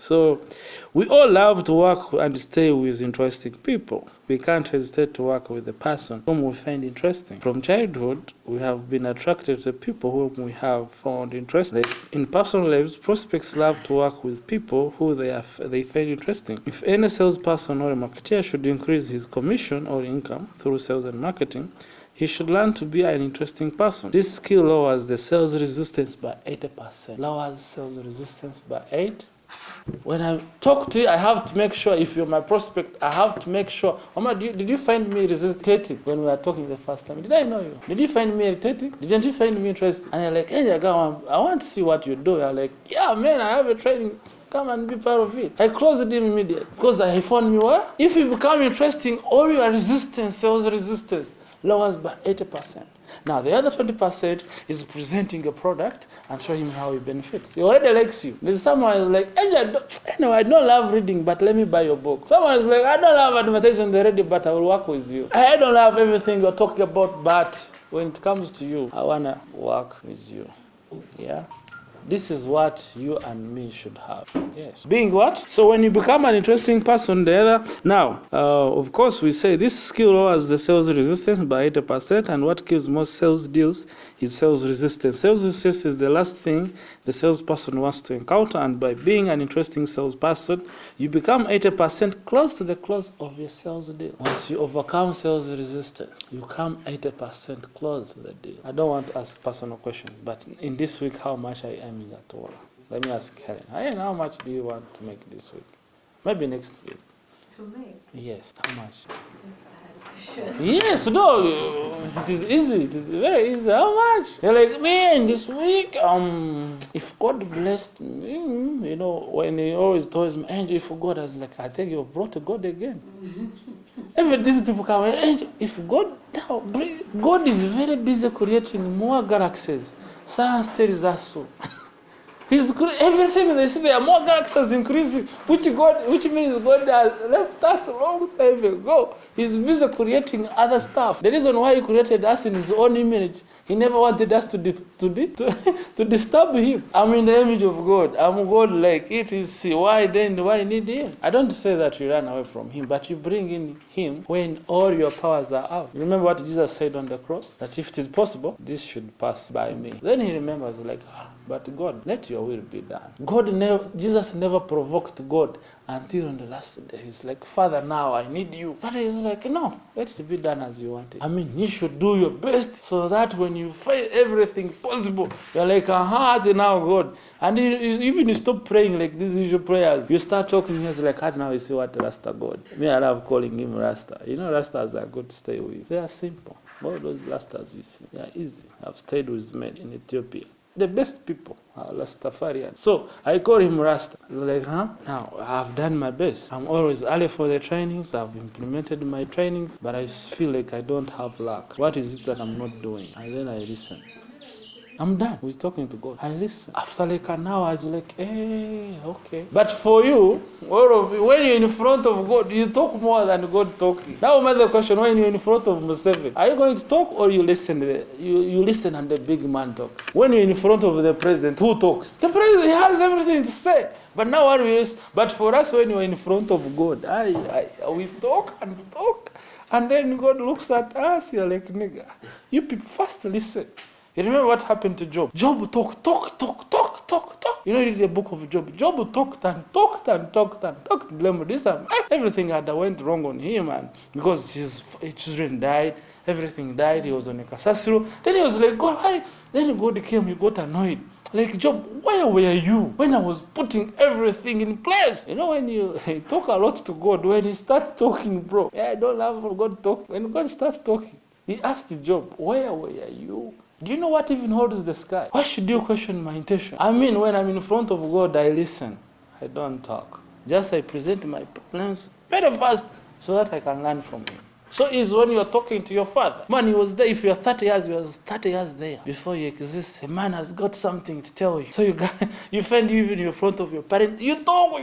So we all love to work and stay with interesting people. We can't hesitate to work with the person whom we find interesting. From childhood, we have been attracted to people whom we have found interesting. In personal lives, prospects love to work with people who they find interesting. If any salesperson or a marketer should increase his commission or income through sales and marketing, he should learn to be an interesting person. This skill lowers the sales resistance by 80%. Lowers sales resistance by 8%. When I talk to you, I have to make sure, if you're my prospect, I have to make sure, Oma, did you find me irritating when we were talking the first time? Did I know you? Did you find me irritating? Didn't you find me interesting? And you're like, hey, I want to see what you do. You're like, yeah, man, I have a training. Come and be part of it. I closed it immediately because I found me what? If you become interesting, all your resistance, sales resistance, lowers by 80%. Now, the other 20% is presenting a product and showing him how it benefits. He already likes you. There's someone who's like, I don't love reading, but let me buy your book. Someone is like, I don't love advertising already, but I will work with you. I don't love everything you're talking about, but when it comes to you, I want to work with you. Yeah? This is what you and me should have. Yes. Being what? So when you become an interesting person, now, of course, we say this skill lowers the sales resistance by 80%, and what kills most sales deals is sales resistance. Sales resistance is the last thing the salesperson wants to encounter, and by being an interesting salesperson, you become 80% close to the close of your sales deal. Once you overcome sales resistance, you come 80% close to the deal. I don't want to ask personal questions, but in this week, how much I am in that order? Let me ask Helen. Helen, how much do you want to make this week? Maybe next week. To make? Yes. How much? Yes, no, it is easy. It is very easy. How much? You're like, man, this week, if God blessed me, when he always told me, Angel, if God has, like, I think you've brought God again. Even these people come, Angel, if God, now, God is very busy creating more galaxies. Science tells us so. Every time they see there are more galaxies increasing, which means God has left us a long time ago. He's busy creating other stuff. The reason why he created us in his own image, he never wanted us to disturb him. I'm in the image of God. I'm God-like. It is why need him? I don't say that you run away from him, but you bring in him when all your powers are out. Remember what Jesus said on the cross? That if it is possible, this should pass by me. Then he remembers, like, but God, let your will be done. Jesus never provoked God until on the last day. He's like, Father, now I need you. But he's like, no, let it be done as you want it. I mean, you should do your best so that when you find everything possible, you're like, now God. And you stop praying like these usual prayers. You start talking, he's like, now you see what Rasta God. Me, I love calling him Rasta. Rastas are good to stay with. They are simple. All those Rastas you see, they are easy. I've stayed with men in Ethiopia. The best people are Rastafarian. So I call him Rasta. He's like, now I've done my best. I'm always early for the trainings. I've implemented my trainings, but I feel like I don't have luck. What is it that I'm not doing? And then I listen. I'm done with talking to God. I listen. After like an hour, I was like, hey, okay. But for you, when you're in front of God, you talk more than God talking. Now, another question, when you're in front of Museveni, are you going to talk or you listen? You listen and the big man talks. When you're in front of the president, who talks? The president has everything to say. But now what we use, but for us, when you're in front of God, we talk and talk. And then God looks at us, you're like, nigga, you people first listen. You remember what happened to Job? Job talked. You read the book of Job. Job talked. Blame this and everything had went wrong on him, and because his children died, everything died. He was on a kasasiro. Then he was like, God, why? Then God came. He got annoyed. Like, Job, where were you when I was putting everything in place? When you talk a lot to God, when he starts talking, bro, I don't love God talk. When God starts talking, he asked Job, where were you? Do you know what even holds the sky? Why should you question my intention? I mean, when I'm in front of God, I listen. I don't talk. Just I present my plans very fast so that I can learn from him. So is when you are talking to your father. Man, he was there. If you are 30 years, he was 30 years there before you exist. A man has got something to tell you. So you find you even in front of your parents. You talk.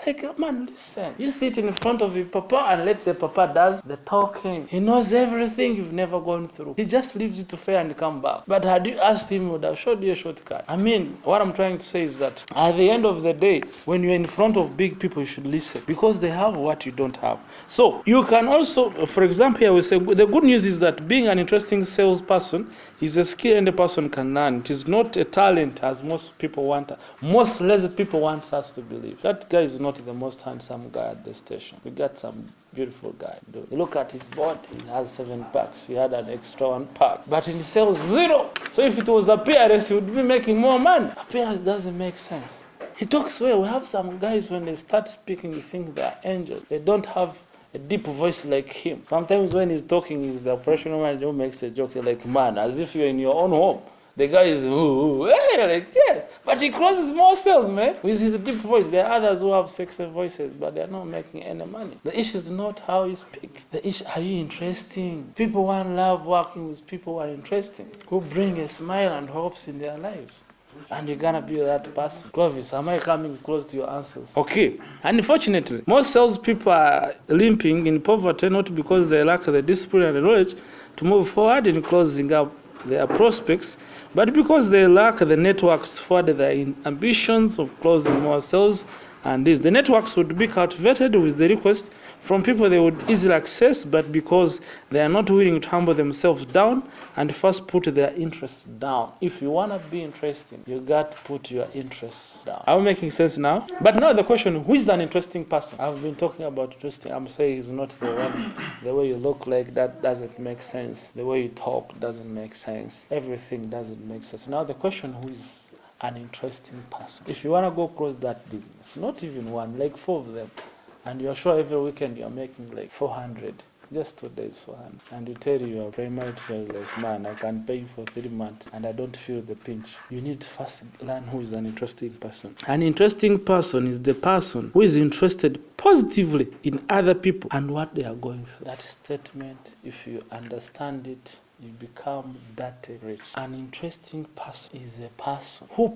Like, man, listen. You sit in front of your papa and let the papa does the talking. He knows everything you've never gone through. He just leaves you to fail and come back. But had you asked him, he would have showed you a shortcut. I mean, what I'm trying to say is that at the end of the day, when you're in front of big people, you should listen because they have what you don't have. So you can also, for example, here we say the good news is that being an interesting salesperson is a skill any person can learn. It is not a talent as most people want. Most lazy people want us to believe. That guy is not the most handsome guy at the station. We got some beautiful guy. You look at his body. He has 7 packs. He had an extra 1 pack. But in sales, 0. So if it was appearance, he would be making more money. Appearance doesn't make sense. He talks well. We have some guys, when they start speaking, you think they're angels. They don't have a deep voice like him. Sometimes when he's talking, he's the operational manager who makes a joke. You're like, man, as if you're in your own home. The guy is, hey, like, yeah. But he closes more sales, man, with his deep voice. There are others who have sexy voices, but they're not making any money. The issue is not how you speak. The issue, are you interesting? People want love working with people who are interesting, who bring a smile and hopes in their lives. And you're gonna be that person. Clovis, am I coming close to your answers? Okay. Unfortunately, most salespeople are limping in poverty, not because they lack the discipline and the knowledge to move forward in closing up their prospects, but because they lack the networks for their ambitions of closing more sales. And the networks would be cultivated with the request from people they would easily access, but because they are not willing to humble themselves down and first put their interests down. If you want to be interesting, you got to put your interests down. Are we making sense now? But now the question, who is an interesting person? I've been talking about interesting. I'm saying he's not the one. The way you look like, that doesn't make sense. The way you talk doesn't make sense. Everything doesn't make sense. Now the question, who is an interesting person? If you want to go across that business, not even one, like 4 of them, and you're sure every weekend you're making like 400, just 2 days 400, and you tell your primary teacher, like, man, I can pay you for 3 months and I don't feel the pinch. You need to first learn who is an interesting person. An interesting person is the person who is interested positively in other people and what they are going through. That statement, if you understand it, you become dirty rich. An interesting person is a person who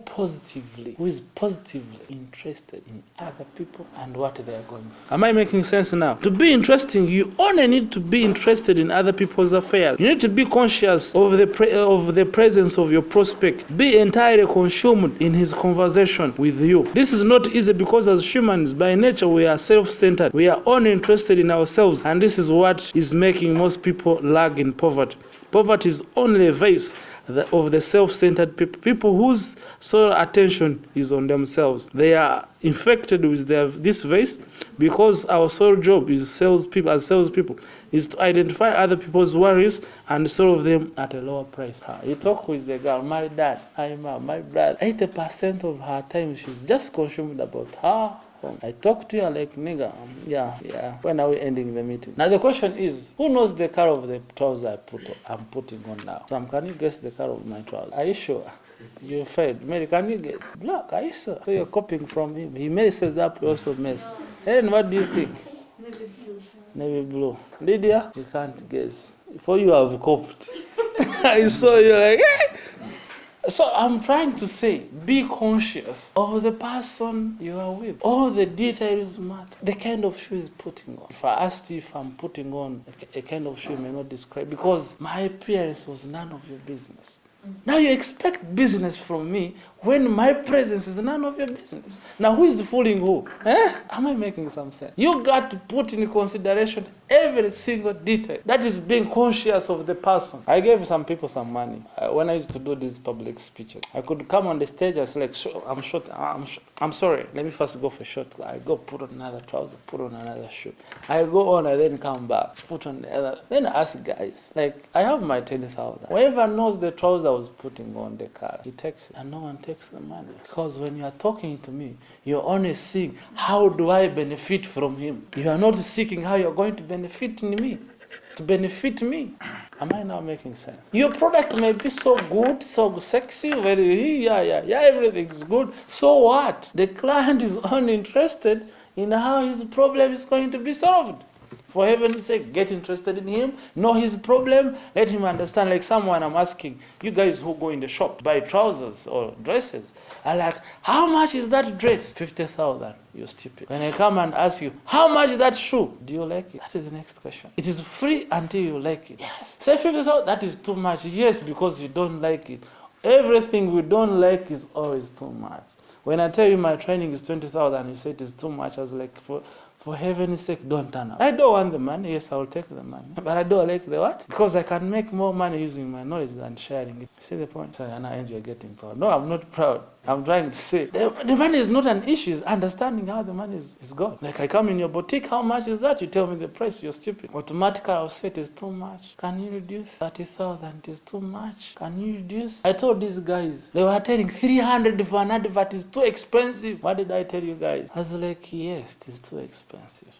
is positively interested in other people and what they are going through. Am I making sense now? To be interesting, you only need to be interested in other people's affairs. You need to be conscious of the presence of your prospect. Be entirely consumed in his conversation with you. This is not easy because as humans, by nature, we are self-centered. We are only interested in ourselves, and this is what is making most people lag in poverty. Poverty is only a vice of the self-centered people, people whose sole attention is on themselves. They are infected with this vice because our sole job as salespeople is to identify other people's worries and solve them at a lower price. You talk with the girl, my dad, my brother, 80% of her time she's just consumed about her. I talk to you like, nigga, yeah. When are we ending the meeting? Now the question is, who knows the color of the trousers I'm putting on now? Sam, can you guess the color of my trousers? Are you sure? You failed. Mary, can you guess? Black, are you sure? So you're copying from him. He messes up, you also mess. Helen, what do you think? Navy blue. Navy blue. Lydia, you can't guess. For you have copied. I saw you like, So I'm trying to say, be conscious of the person you are with. All the details matter. The kind of shoe he's putting on. If I asked you if I'm putting on a kind of shoe you may not describe, because my appearance was none of your business. Now you expect business from me when my presence is none of your business. Now who is fooling who? Am I making some sense? You got to put in consideration every single detail. That is being conscious of the person. I gave some people some money. When I used to do these public speeches, I could come on the stage and say, like, I'm short. I'm sorry. Let me first go for short. I go put on another trouser, put on another shoe. I go on and then come back, put on the other. Then I ask guys, like, I have my 10,000. Whoever knows the trouser I was putting on the car, he takes it, and no one takes the money. Because when you are talking to me, you're only seeing, how do I benefit from him? You are not seeking how you're going to benefit in me, to benefit me. Am I now making sense? Your product may be so good, so sexy, everything's good. So what? The client is only interested in how his problem is going to be solved. For heaven's sake, get interested in him, know his problem, let him understand. Like someone I'm asking, you guys who go in the shop to buy trousers or dresses, are like, how much is that dress? 50,000. You're stupid. When I come and ask you, how much is that shoe? Do you like it? That is the next question. It is free until you like it. Yes. Say 50,000, that is too much. Yes, because you don't like it. Everything we don't like is always too much. When I tell you my training is 20,000, you say it is too much. I was like, for heaven's sake, don't turn up. I don't want the money. Yes, I will take the money. But I don't like the what? Because I can make more money using my knowledge than sharing it. See the point? Sorry, and I enjoy getting proud. No, I'm not proud. I'm trying to say the money is not an issue. It's understanding how the money is gone. Like I come in your boutique, how much is that? You tell me the price, you're stupid. Automatically, I'll say it is too much. Can you reduce? 30,000, it is too much. Can you reduce? I told these guys, they were telling 300 for an advert is too expensive. What did I tell you guys? I was like, yes, it is too expensive.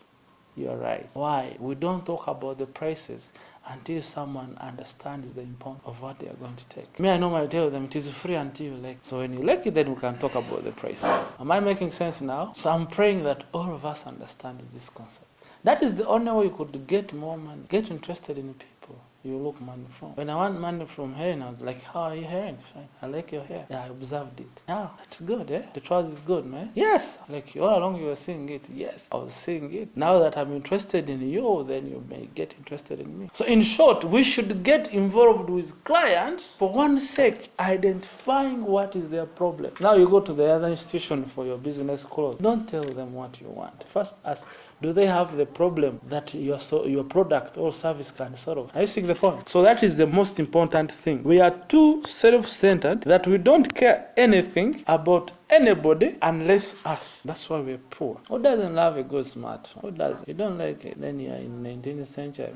You're right. Why? We don't talk about the prices until someone understands the importance of what they are going to take. Me, I normally tell them it is free until you like. So when you like it, then we can talk about the prices. Am I making sense now? So I'm praying that all of us understand this concept. That is the only way you could get more money. Get interested in people you look money from. When I want money from Helen, I was like, how are you Helen? Fine. I like your hair. Yeah, I observed it. Yeah, it's good, eh? The trouser is good, man. Yes. Like all along you were seeing it. Yes, I was seeing it. Now that I'm interested in you, then you may get interested in me. So in short, we should get involved with clients for one sake, identifying what is their problem. Now you go to the other institution for your business close. Don't tell them what you want. First ask, do they have the problem that your product or service can solve? Are you seeing the point? So that is the most important thing. We are too self-centered that we don't care anything about anybody unless us. That's why we're poor. Who doesn't love a good smartphone? Who does? You don't like it, then you're in 19th century.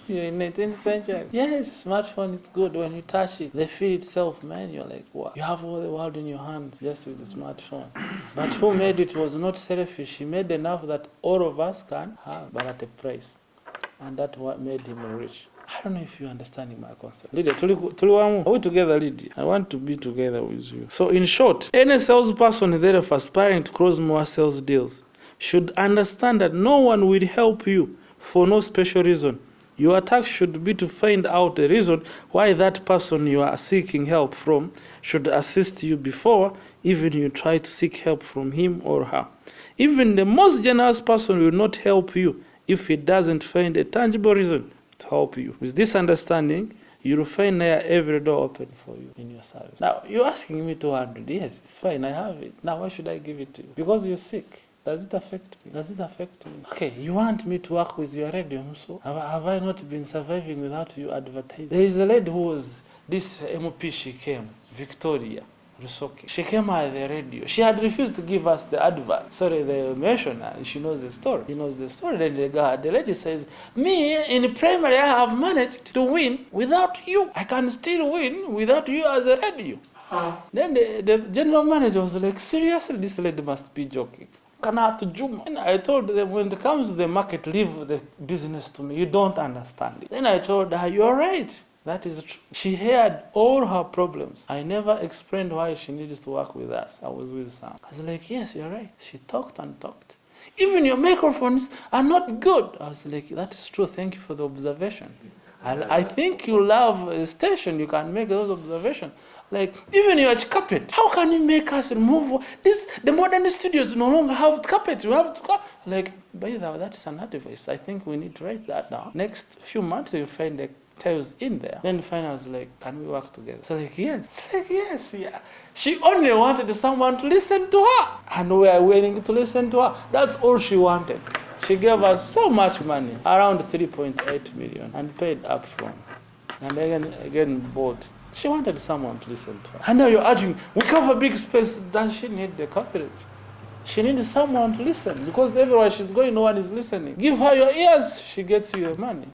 You're in 19th century. Yes, smartphone is good. When you touch it, the feel itself, man, you're like, what? You have all the world in your hands just with the smartphone. But who made it was not selfish. He made enough that all of us can have, but at a price. And that's what made him rich. I don't know if you're understanding my concept. Lydia, are we together, Lydia? I want to be together with you. So in short, any salesperson therefore aspiring to close more sales deals should understand that no one will help you for no special reason. Your task should be to find out the reason why that person you are seeking help from should assist you before even you try to seek help from him or her. Even the most generous person will not help you if he doesn't find a tangible reason to help you. With this understanding, you will find there every door open for you in your service. Now, you're asking me 200. Yes, it's fine, I have it. Now, why should I give it to you? Because you're sick. Does it affect me? Does it affect me? Okay, you want me to work with your radio, so have I not been surviving without you advertising? There is a lady who was, this MP, she came, Victoria. She came at the radio. She had refused to give us the advert. Sorry, the mention, and she knows the story. He knows the story. Then the lady says, me, in primary, I have managed to win without you. I can still win without you as a radio. Then the general manager was like, seriously, this lady must be joking. And I told them, when it comes to the market, leave the business to me. You don't understand it. Then I told her, you're right. That is true. She heard all her problems. I never explained why she needed to work with us. I was with Sam. I was like, yes, you're right. She talked and talked. Even your microphones are not good. I was like, that is true. Thank you for the observation. I think you love a station. You can make those observations. Like, even your carpet. How can you make us remove this? The modern studios no longer have carpet. You have to like, by the way, that's an advice. I think we need to write that down. Next few months, you'll find the tiles in there. Then finally I was like, can we work together? So like, yes. Like, yes, yeah. She only wanted someone to listen to her. And we are willing to listen to her. That's all she wanted. She gave us so much money, around 3.8 million, and paid up front. And again bought. She wanted someone to listen to her. And now you're urging, we cover big space. Does she need the coverage? She needs someone to listen, because everywhere she's going, no one is listening. Give her your ears, she gets you your money.